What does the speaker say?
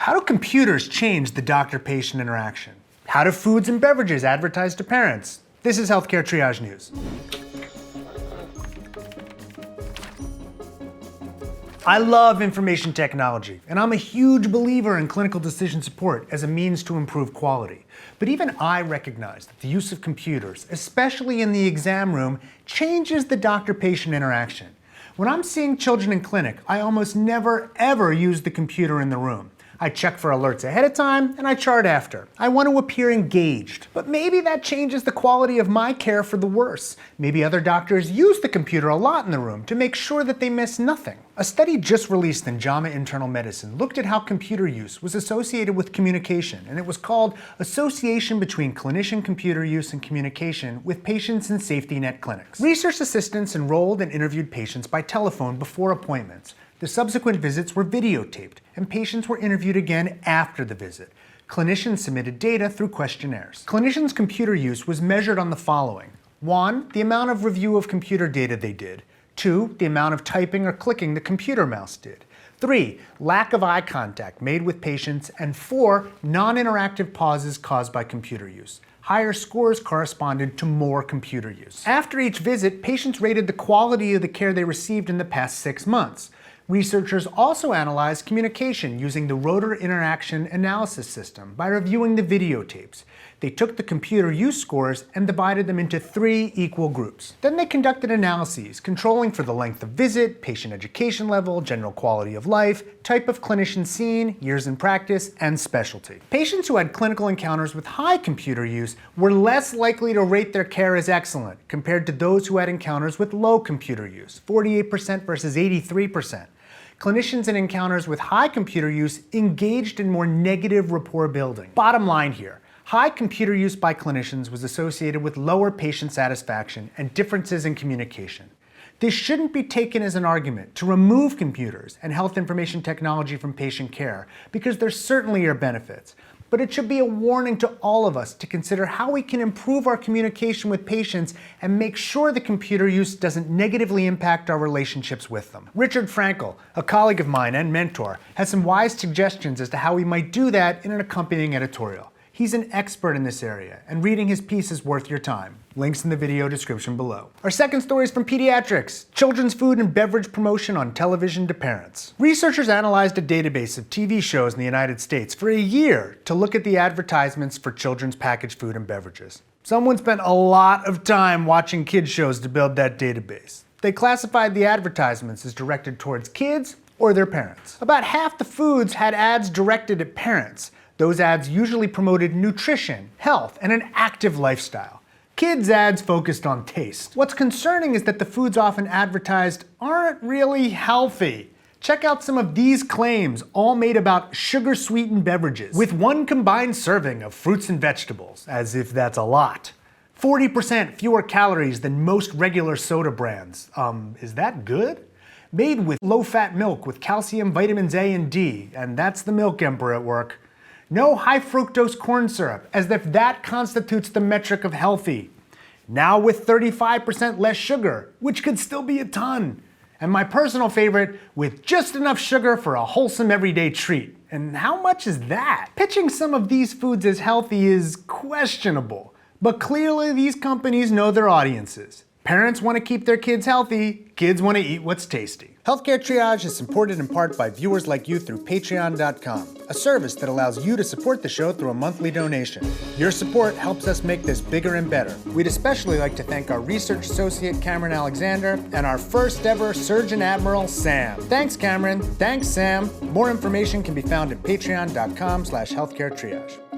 How do computers change the doctor-patient interaction? How do foods and beverages advertise to parents? This is Healthcare Triage News. I love information technology, and I'm a huge believer in clinical decision support as a means to improve quality. But even I recognize that the use of computers, especially in the exam room, changes the doctor-patient interaction. When I'm seeing children in clinic, I almost never ever use the computer in the room. I check for alerts ahead of time, and I chart after. I want to appear engaged. But maybe that changes the quality of my care for the worse. Maybe other doctors use the computer a lot in the room to make sure that they miss nothing. A study just released in JAMA Internal Medicine looked at how computer use was associated with communication, and it was called Association Between Clinician Computer Use and Communication with Patients in Safety Net Clinics. Research assistants enrolled and interviewed patients by telephone before appointments. The subsequent visits were videotaped, and patients were interviewed again after the visit. Clinicians submitted data through questionnaires. Clinicians' computer use was measured on the following. 1. The amount of review of computer data they did. 2. The amount of typing or clicking the computer mouse did. 3. Lack of eye contact made with patients. And 4. Non-interactive pauses caused by computer use. Higher scores corresponded to more computer use. After each visit, patients rated the quality of the care they received in the past 6 months. Researchers also analyzed communication using the Rotor Interaction Analysis System by reviewing the videotapes. They took the computer use scores and divided them into 3 equal groups. Then they conducted analyses, controlling for the length of visit, patient education level, general quality of life, type of clinician seen, years in practice, and specialty. Patients who had clinical encounters with high computer use were less likely to rate their care as excellent compared to those who had encounters with low computer use, 48% versus 83%. Clinicians in encounters with high computer use engaged in more negative rapport building. Bottom line here, high computer use by clinicians was associated with lower patient satisfaction and differences in communication. This shouldn't be taken as an argument to remove computers and health information technology from patient care, because there certainly are benefits. But it should be a warning to all of us to consider how we can improve our communication with patients and make sure the computer use doesn't negatively impact our relationships with them. Richard Frankel, a colleague of mine and mentor, has some wise suggestions as to how we might do that in an accompanying editorial. He's an expert in this area, and reading his piece is worth your time. Links in the video description below. Our second story is from pediatrics, children's food and beverage promotion on television to parents. Researchers analyzed a database of TV shows in the United States for a year to look at the advertisements for children's packaged food and beverages. Someone spent a lot of time watching kids shows to build that database. They classified the advertisements as directed towards kids or their parents. About half the foods had ads directed at parents. Those ads usually promoted nutrition, health, and an active lifestyle. Kids' ads focused on taste. What's concerning is that the foods often advertised aren't really healthy. Check out some of these claims, all made about sugar-sweetened beverages, with 1 combined serving of fruits and vegetables, as if that's a lot. 40% fewer calories than most regular soda brands. Is that good? Made with low-fat milk with calcium, vitamins A and D, and that's the milk emperor at work. No high fructose corn syrup, as if that constitutes the metric of healthy. Now with 35% less sugar, which could still be a ton. And my personal favorite, with just enough sugar for a wholesome everyday treat. And how much is that? Pitching some of these foods as healthy is questionable, but clearly these companies know their audiences. Parents want to keep their kids healthy, kids want to eat what's tasty. Healthcare Triage is supported in part by viewers like you through patreon.com, a service that allows you to support the show through a monthly donation. Your support helps us make this bigger and better. We'd especially like to thank our research associate Cameron Alexander and our first ever Surgeon Admiral Sam. Thanks Cameron, thanks Sam. More information can be found at patreon.com/healthcaretriage.